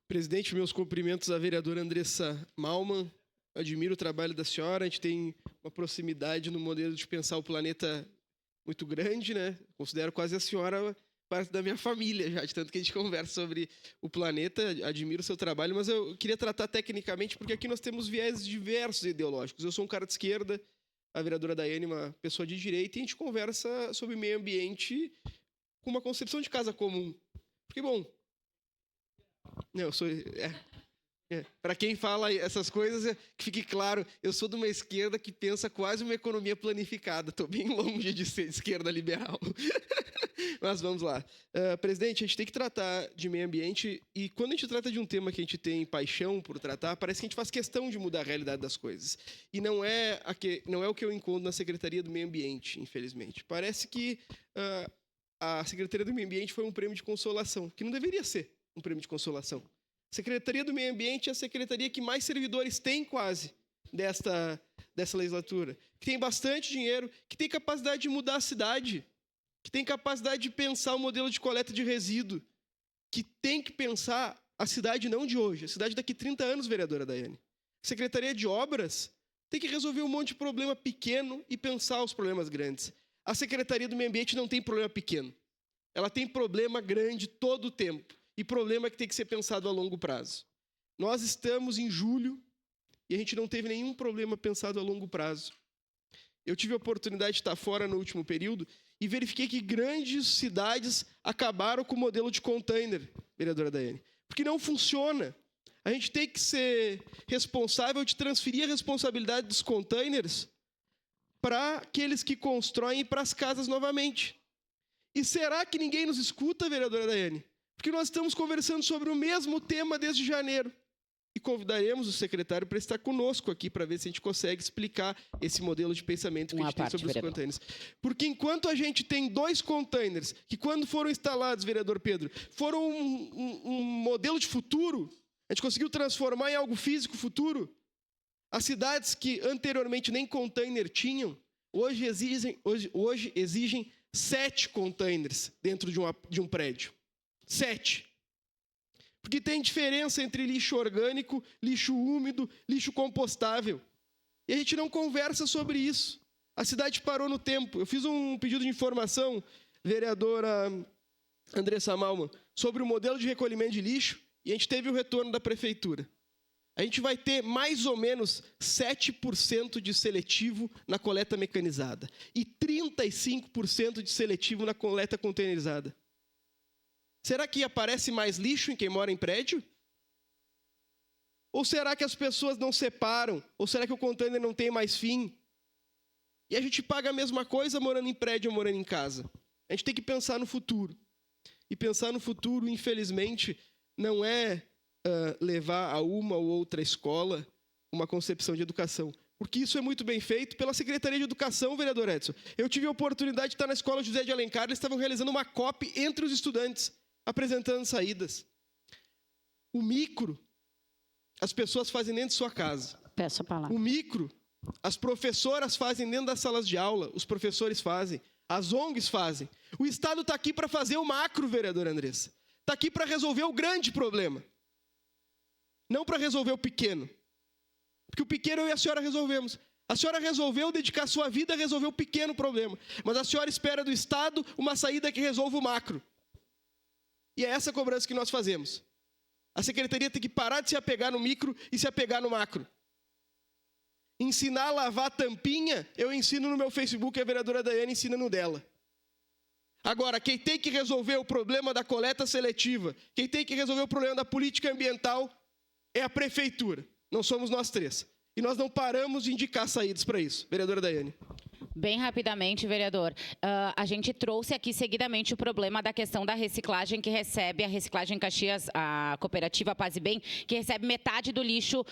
Presidente, meus cumprimentos à vereadora Andressa Malman. Admiro o trabalho da senhora. A gente tem uma proximidade no modelo de pensar o planeta muito grande, né? Considero quase a senhora parte da minha família já, de tanto que a gente conversa sobre o planeta. Admiro o seu trabalho, mas eu queria tratar tecnicamente, porque aqui nós temos viés diversos ideológicos. Eu sou um cara de esquerda, a vereadora Daiane uma pessoa de direita, e a gente conversa sobre meio ambiente com uma concepção de casa comum. Porque, bom, eu sou... Para quem fala essas coisas, que fique claro, eu sou de uma esquerda que pensa quase uma economia planificada. Estou bem longe de ser esquerda liberal. Mas vamos lá. Presidente, a gente tem que tratar de meio ambiente, e quando a gente trata de um tema que a gente tem paixão por tratar, parece que a gente faz questão de mudar a realidade das coisas. E não é o que eu encontro na Secretaria do Meio Ambiente, infelizmente. Parece que a Secretaria do Meio Ambiente foi um prêmio de consolação, que não deveria ser um prêmio de consolação. Secretaria do Meio Ambiente é a secretaria que mais servidores tem, quase, dessa legislatura. Que tem bastante dinheiro, que tem capacidade de mudar a cidade, que tem capacidade de pensar o modelo de coleta de resíduo, que tem que pensar a cidade não de hoje, a cidade daqui 30 anos, vereadora Daiane. Secretaria de Obras tem que resolver um monte de problema pequeno e pensar os problemas grandes. A Secretaria do Meio Ambiente não tem problema pequeno. Ela tem problema grande todo o tempo. E problema que tem que ser pensado a longo prazo. Nós estamos em julho e a gente não teve nenhum problema pensado a longo prazo. Eu tive a oportunidade de estar fora no último período e verifiquei que grandes cidades acabaram com o modelo de container, vereadora Daiane. Porque não funciona. A gente tem que ser responsável de transferir a responsabilidade dos containers para aqueles que constroem e para as casas novamente. E será que ninguém nos escuta, vereadora Daiane? Porque nós estamos conversando sobre o mesmo tema desde janeiro. E convidaremos o secretário para estar conosco aqui, para ver se a gente consegue explicar esse modelo de pensamento que a gente tem sobre os containers. Porque enquanto a gente tem 2 containers, que quando foram instalados, vereador Pedro, foram um modelo de futuro, a gente conseguiu transformar em algo físico futuro, as cidades que anteriormente nem container tinham, hoje exigem 7 containers dentro de um prédio. 7. Porque tem diferença entre lixo orgânico, lixo úmido, lixo compostável. E a gente não conversa sobre isso. A cidade parou no tempo. Eu fiz um pedido de informação, vereadora Andressa Malman, sobre o modelo de recolhimento de lixo, e a gente teve o retorno da prefeitura. A gente vai ter mais ou menos 7% de seletivo na coleta mecanizada e 35% de seletivo na coleta containerizada. Será que aparece mais lixo em quem mora em prédio? Ou será que as pessoas não separam? Ou será que o container não tem mais fim? E a gente paga a mesma coisa morando em prédio ou morando em casa. A gente tem que pensar no futuro. E pensar no futuro, infelizmente, não é levar a uma ou outra escola uma concepção de educação. Porque isso é muito bem feito pela Secretaria de Educação, vereador Edson. Eu tive a oportunidade de estar na Escola José de Alencar, eles estavam realizando uma COP entre os estudantes, apresentando saídas. O micro, as pessoas fazem dentro de sua casa. Peço a palavra. O micro, as professoras fazem dentro das salas de aula, os professores fazem, as ONGs fazem. O Estado está aqui para fazer o macro, vereadora Andressa. Está aqui para resolver o grande problema. Não para resolver o pequeno. Porque o pequeno eu e a senhora resolvemos. A senhora resolveu dedicar sua vida a resolver o pequeno problema. Mas a senhora espera do Estado uma saída que resolva o macro. E é essa a cobrança que nós fazemos. A Secretaria tem que parar de se apegar no micro e se apegar no macro. Ensinar a lavar a tampinha, eu ensino no meu Facebook, a vereadora Daiane ensina no dela. Agora, quem tem que resolver o problema da coleta seletiva, quem tem que resolver o problema da política ambiental é a prefeitura. Não somos nós 3. E nós não paramos de indicar saídas para isso. Vereadora Daiane. Bem rapidamente, vereador. A gente trouxe aqui seguidamente o problema da questão da reciclagem, que recebe a Reciclagem Caxias, a cooperativa Paz e Bem, que recebe metade do lixo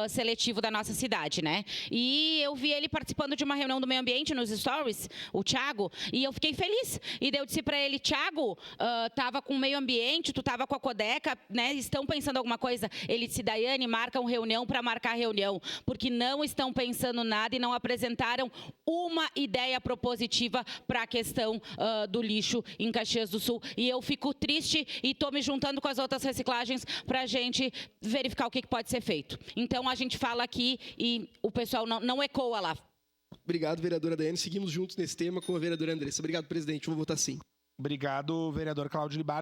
seletivo da nossa cidade, né? E eu vi ele participando de uma reunião do meio ambiente nos stories, o Thiago, e eu fiquei feliz. E daí eu disse para ele, Thiago, tava com o meio ambiente, tu tava com a Codeca, né? Estão pensando alguma coisa? Ele disse, Daiane, marcam reunião para marcar reunião, porque não estão pensando nada e não apresentaram nenhuma ideia propositiva para a questão do lixo em Caxias do Sul. E eu fico triste e estou me juntando com as outras reciclagens para a gente verificar o que pode ser feito. Então, a gente fala aqui e o pessoal não ecoa lá. Obrigado, vereadora Daiane. Seguimos juntos nesse tema com a vereadora Andressa. Obrigado, presidente. Vou votar sim. Obrigado, vereador Cláudio Libardi.